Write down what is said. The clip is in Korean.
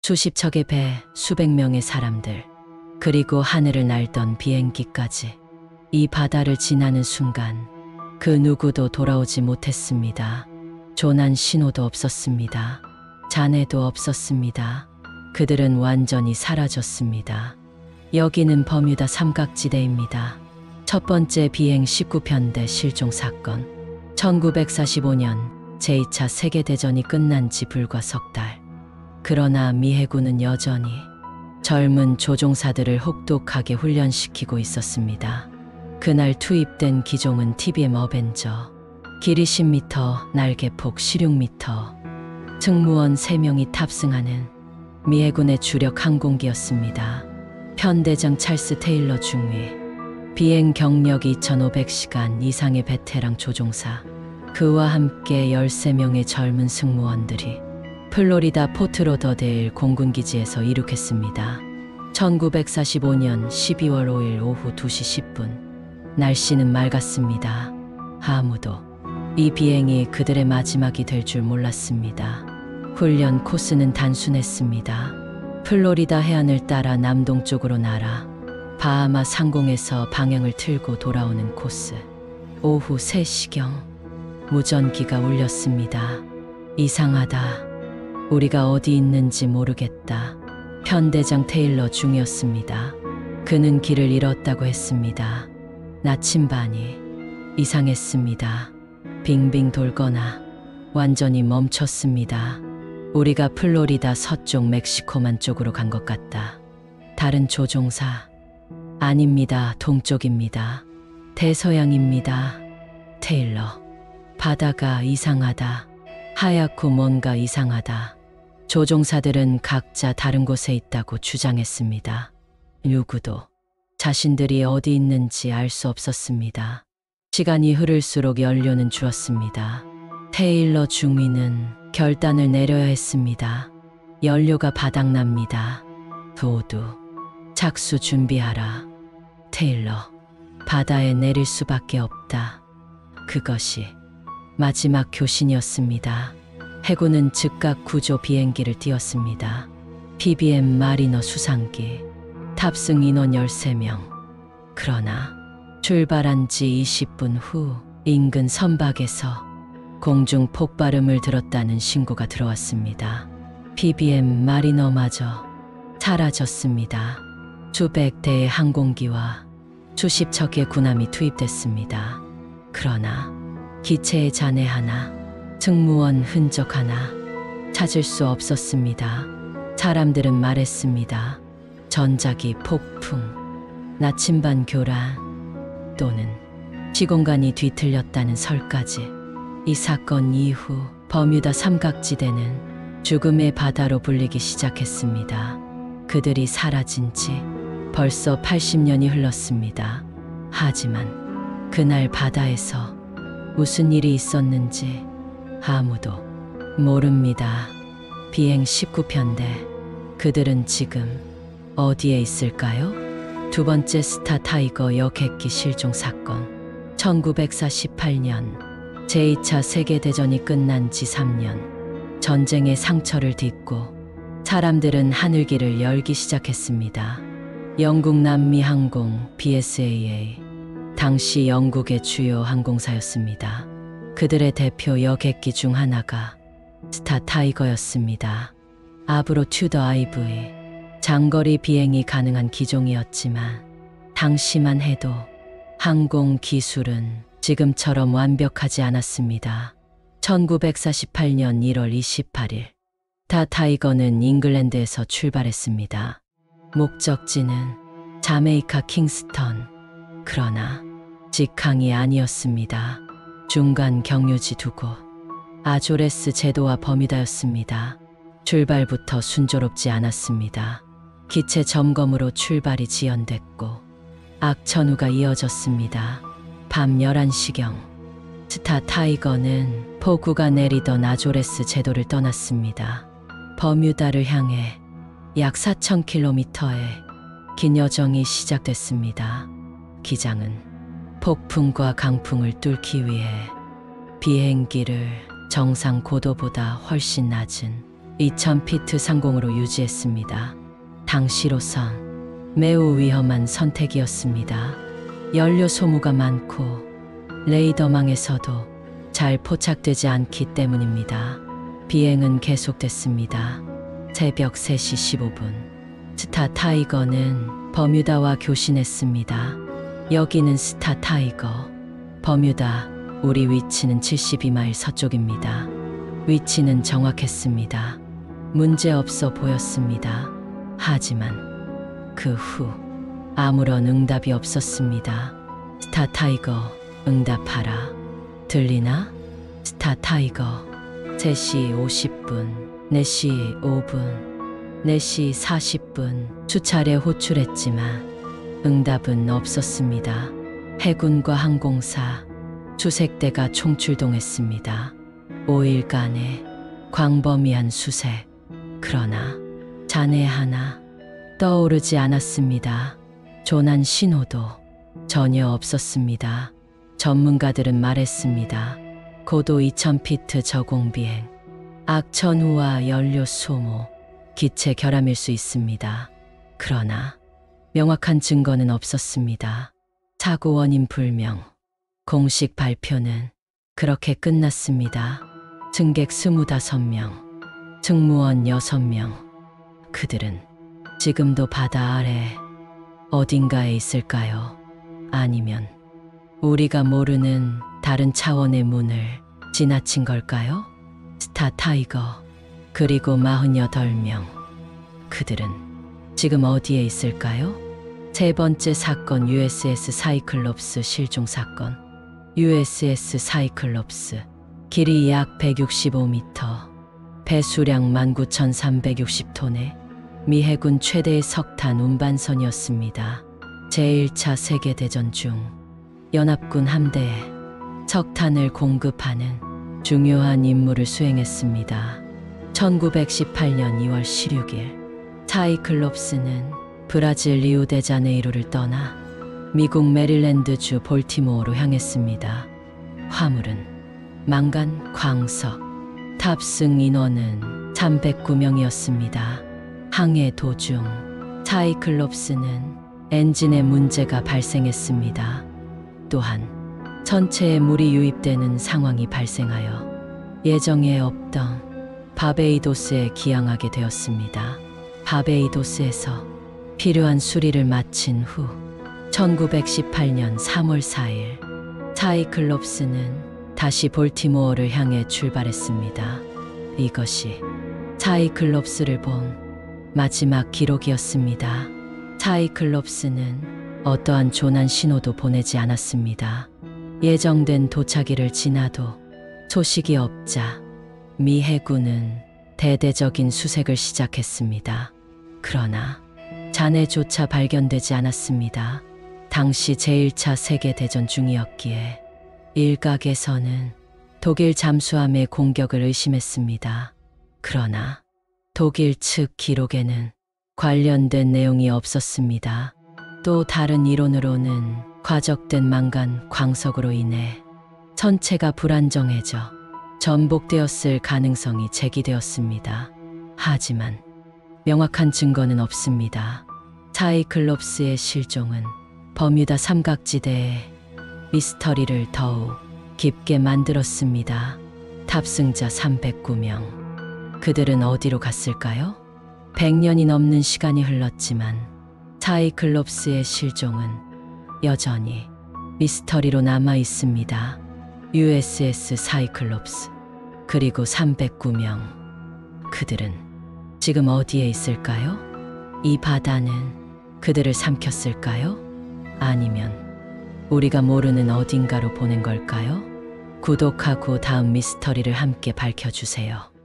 수십 척의 배, 수백 명의 사람들, 그리고 하늘을 날던 비행기까지. 이 바다를 지나는 순간 그 누구도 돌아오지 못했습니다. 조난 신호도 없었습니다. 잔해도 없었습니다. 그들은 완전히 사라졌습니다. 여기는 버뮤다 삼각지대입니다. 첫 번째 비행 19편대 실종 사건. 1945년 제2차 세계대전이 끝난 지 불과 석 달. 그러나 미 해군은 여전히 젊은 조종사들을 혹독하게 훈련시키고 있었습니다. 그날 투입된 기종은 TBM 어벤저. 길이 10m, 날개 폭 16m. 승무원 3명이 탑승하는 미 해군의 주력 항공기였습니다. 편대장 찰스 테일러 중위. 비행 경력 2500시간 이상의 베테랑 조종사. 그와 함께 13명의 젊은 승무원들이 플로리다 포트 로더데일 공군기지에서 이륙했습니다. 1945년 12월 5일 오후 2시 10분. 날씨는 맑았습니다. 아무도 이 비행이 그들의 마지막이 될 줄 몰랐습니다. 훈련 코스는 단순했습니다. 플로리다 해안을 따라 남동쪽으로 날아 바하마 상공에서 방향을 틀고 돌아오는 코스. 오후 3시경 무전기가 울렸습니다. 이상하다. 우리가 어디 있는지 모르겠다. 편대장 테일러 중이었습니다. 그는 길을 잃었다고 했습니다. 나침반이 이상했습니다. 빙빙 돌거나 완전히 멈췄습니다. 우리가 플로리다 서쪽 멕시코만 쪽으로 간 것 같다. 다른 조종사. 아닙니다. 동쪽입니다. 대서양입니다. 테일러. 바다가 이상하다. 하얗고 뭔가 이상하다. 조종사들은 각자 다른 곳에 있다고 주장했습니다. 누구도 자신들이 어디 있는지 알 수 없었습니다. 시간이 흐를수록 연료는 줄었습니다. 테일러 중위는 결단을 내려야 했습니다. 연료가 바닥납니다. 모두 착수 준비하라. 테일러. 바다에 내릴 수밖에 없다. 그것이 마지막 교신이었습니다. 해군은 즉각 구조 비행기를 띄웠습니다. PBM 마리너 수상기. 탑승 인원 13명. 그러나 출발한 지 20분 후 인근 선박에서 공중 폭발음을 들었다는 신고가 들어왔습니다. PBM 마리너마저 사라졌습니다. 수백 대의 항공기와 수십 척의 군함이 투입됐습니다. 그러나 기체의 잔해 하나, 승무원 흔적 하나 찾을 수 없었습니다. 사람들은 말했습니다. 전자기 폭풍, 나침반 교란 또는 시공간이 뒤틀렸다는 설까지. 이 사건 이후 버뮤다 삼각지대는 죽음의 바다로 불리기 시작했습니다. 그들이 사라진 지 벌써 80년이 흘렀습니다. 하지만 그날 바다에서 무슨 일이 있었는지 아무도 모릅니다. 비행 19편대. 그들은 지금 어디에 있을까요? 두 번째 스타 타이거 여객기 실종 사건. 1948년 제2차 세계대전이 끝난 지 3년. 전쟁의 상처를 딛고 사람들은 하늘길을 열기 시작했습니다. 영국 남미항공 BSAA. 당시 영국의 주요 항공사였습니다. 그들의 대표 여객기 중 하나가 스타 타이거였습니다. 아브로 튜더 IV. 장거리 비행이 가능한 기종이었지만 당시만 해도 항공 기술은 지금처럼 완벽하지 않았습니다. 1948년 1월 28일 스타 타이거는 잉글랜드에서 출발했습니다. 목적지는 자메이카 킹스턴. 그러나 직항이 아니었습니다. 중간 경유지 두 곳. 아조레스 제도와 버뮤다였습니다. 출발부터 순조롭지 않았습니다. 기체 점검으로 출발이 지연됐고 악천후가 이어졌습니다. 밤 11시경 스타 타이거는 폭우가 내리던 아조레스 제도를 떠났습니다. 버뮤다를 향해 약 4,000km의 긴 여정이 시작됐습니다. 기장은 폭풍과 강풍을 뚫기 위해 비행기를 정상 고도보다 훨씬 낮은 2000피트 상공으로 유지했습니다. 당시로선 매우 위험한 선택이었습니다. 연료 소모가 많고 레이더망에서도 잘 포착되지 않기 때문입니다. 비행은 계속됐습니다. 새벽 3시 15분. 스타 타이거는 버뮤다와 교신했습니다. 여기는 스타 타이거. 버뮤다, 우리 위치는 72마일 서쪽입니다. 위치는 정확했습니다. 문제없어 보였습니다. 하지만 그 후 아무런 응답이 없었습니다. 스타 타이거, 응답하라. 들리나? 스타 타이거. 3시 50분, 4시 5분, 4시 40분 수차례 호출했지만 응답은 없었습니다. 해군과 항공사, 수색대가 총출동했습니다. 5일간의 광범위한 수색. 그러나 잔해 하나 떠오르지 않았습니다. 조난 신호도 전혀 없었습니다. 전문가들은 말했습니다. 고도 2000피트 저공 비행, 악천후와 연료 소모, 기체 결함일 수 있습니다. 그러나 명확한 증거는 없었습니다. 사고 원인 불명. 공식 발표는 그렇게 끝났습니다. 승객 25명, 승무원 6명. 그들은 지금도 바다 아래 어딘가에 있을까요? 아니면 우리가 모르는 다른 차원의 문을 지나친 걸까요? 스타 타이거, 그리고 48명. 그들은 지금 어디에 있을까요? 세 번째 사건, USS 사이클롭스 실종 사건. USS 사이클롭스, 길이 약 165m, 배수량 19,360톤의 미 해군 최대의 석탄 운반선이었습니다. 제1차 세계대전 중 연합군 함대에 석탄을 공급하는 중요한 임무를 수행했습니다. 1918년 2월 16일 사이클롭스는 브라질 리우데자네이루를 떠나 미국 메릴랜드주 볼티모어로 향했습니다. 화물은 망간, 광석, 탑승 인원은 309명이었습니다. 항해 도중 사이클롭스는 엔진에 문제가 발생했습니다. 또한 전체에 물이 유입되는 상황이 발생하여 예정에 없던 바베이도스에 기항하게 되었습니다. 바베이도스에서 필요한 수리를 마친 후 1918년 3월 4일 사이클롭스는 다시 볼티모어를 향해 출발했습니다. 이것이 사이클롭스를 본 마지막 기록이었습니다. 사이클롭스는 어떠한 조난 신호도 보내지 않았습니다. 예정된 도착일을 지나도 소식이 없자 미 해군은 대대적인 수색을 시작했습니다. 그러나 잔해조차 발견되지 않았습니다. 당시 제1차 세계대전 중이었기에 일각에서는 독일 잠수함의 공격을 의심했습니다. 그러나 독일 측 기록에는 관련된 내용이 없었습니다. 또 다른 이론으로는 과적된 망간 광석으로 인해 선체가 불안정해져 전복되었을 가능성이 제기되었습니다. 하지만 명확한 증거는 없습니다. 사이클롭스의 실종은 버뮤다 삼각지대에 미스터리를 더욱 깊게 만들었습니다. 탑승자 309명. 그들은 어디로 갔을까요? 100년이 넘는 시간이 흘렀지만 사이클롭스의 실종은 여전히 미스터리로 남아 있습니다. USS 사이클롭스, 그리고 309명. 그들은 지금 어디에 있을까요? 이 바다는 그들을 삼켰을까요? 아니면 우리가 모르는 어딘가로 보낸 걸까요? 구독하고 다음 미스터리를 함께 밝혀주세요.